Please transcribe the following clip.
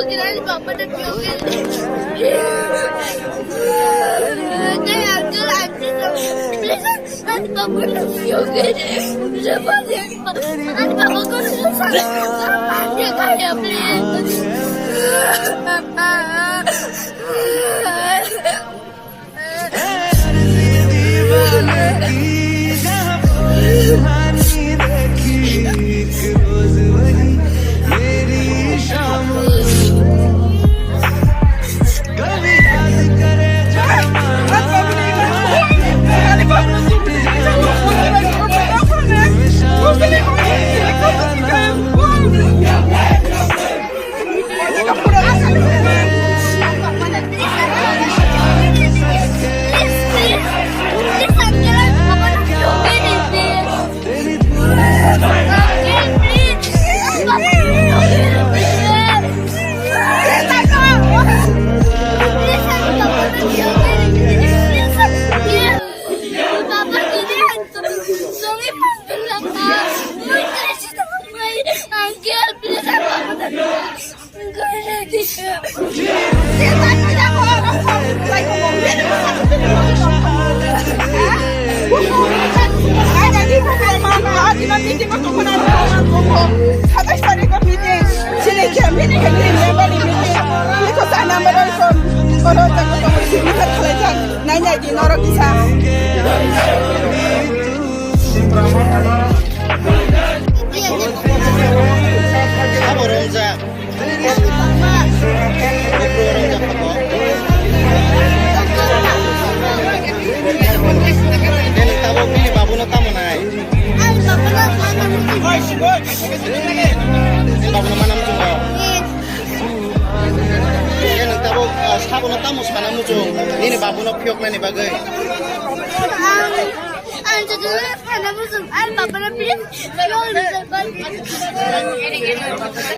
piyokin आणि बाबाला piyokin. नाही अंकल आजी प्लीज आणि बाबाला piyokin. आणि बाबाकडून सांगा काय please. Ini babu no piok na ni bagay. Anjo dulu kan, aku suka bapak lebih.